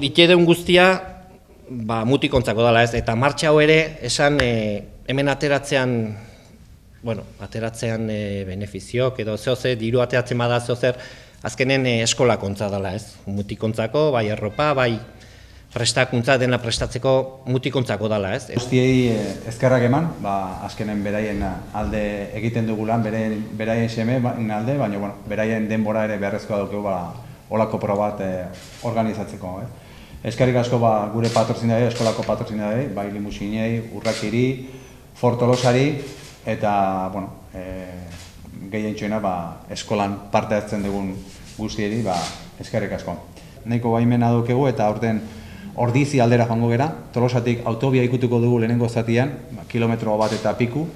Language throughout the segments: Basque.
Itxedun guztia mutikontzako dela ez, eta martxa hau ere esan hemen ateratzean benefiziok edo zehoze, diru ateratzen bada zehozer, azkenen eskolakontza dela ez, mutikontzako, bai erropa, bai prestakuntza dena prestatzeko mutikontzako dela ez. Guztiei ezkerrak eman, azkenen beraien alde egiten dugu lan, beraien seme alde, baina beraien denbora ere beharrezkoa dugu olako proba bat organizatzeko. Eskerrik asko gure patrozinadei, eskolako patrozinadei, bai limusinei, urrakiri, fortolosari, eta gehien txoina eskolan parte hartzen dugun guztieri, eskerrik asko. Nahiko baimena dukegu eta aurten Ordizi aldera joango gera, Tolosatik autobia ikutuko dugu lehenengo zatian, kilometro bat eta piku,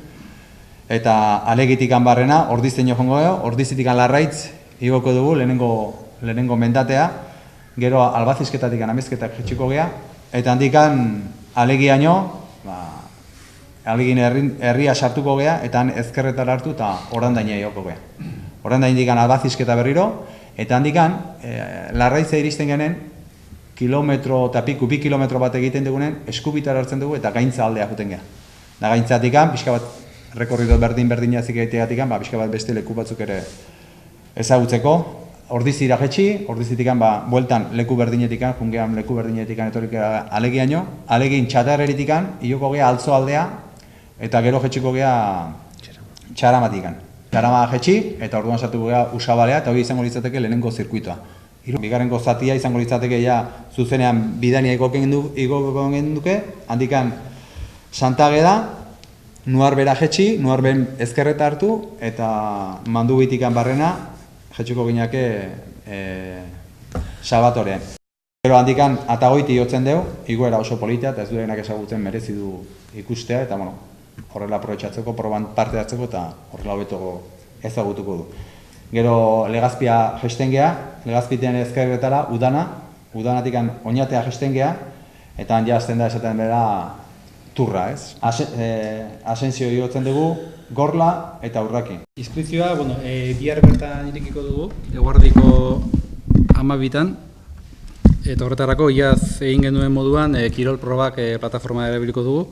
eta Alegitikan barrena, Ordizteño joango gero, Ordizitikan Larraitz igoko dugu lehenengo mendatea, gero Albazizketatik Amezketak jetxiko gea, eta handikan Alegiaino, Alegin herria sartuko gea, eta han ezkerretara hartu eta Orandaina igoko gea. Orandaindikan Albazizketa berriro, eta handikan Larraitza iristen genen, kilometro eta piku, 2 kilometro bat egiten dugunen, Eskubitar hartzen dugu eta Gaintza aldea juten gea. Da Gaintzatikan, pixka bat rekorrido berdin-berdinazik egiteatikan, pixka bat beste leku batzuk ere ezagutzeko, Ordizira jetxi, Ordizitikan bueltan leku berdinetikan, jungean leku berdinetikan etorrik Alegiaino, Alegin Txatarreritikan, ioko gea Altzo aldea, eta gero jetxiko gea Txaramatikan. Txarama jetxi, eta orduan sartuko gea Usabalea, eta hori izango litzateke lehenengo zirkuitoa. Bigarrengo zatia izango litzateke zuzenean bidania igoko duke, handikan Santageda, Nuarbera jetxi, Nuarben ezkerreta hartu, eta Mandubitikan barrena, jetxuko gineke Salvatorean. Gero handikan Atagoiti jotzen dugu, igoera oso politia, eta ez duenak ezagutzen merezi du ikustea, eta horrela aprobetxatzeko, proban parte hartzeko, eta horrela hobeto ezagutuko du. Gero Legazpia jesten geha, Legazpitean ezkerretara, Udanatikan Oñatea jesten geha, eta han jazten da esaten bera turra, ez? Asensio jotzen dugu, Gorla eta Urraki. Inskripzioa, bihar bertan irekiko dugu, eguardiko 12an, eta horretarako iaz egin genuen moduan kirol probak plataforma erabiliko dugu,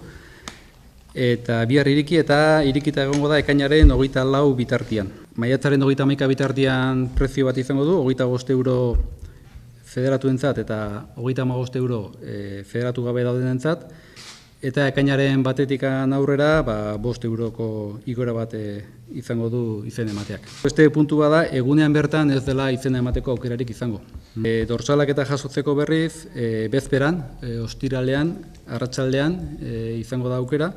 eta bihar irikita egongo da ekainaren 24 bitartian. Maiatzaren 31 bitartian prezio bat izango du, 25 euro federatuentzat eta 35 euro federatu gabe daudenentzat, eta ekainaren batetikan aurrera 5 euroko igora bat izango du izen emateak. Beste puntu bada, egunean bertan ez dela izen emateko aukerarik izango. Dorsalak eta jasotzeko berriz, bezperan, ostiralean, arratsaldean izango da aukera,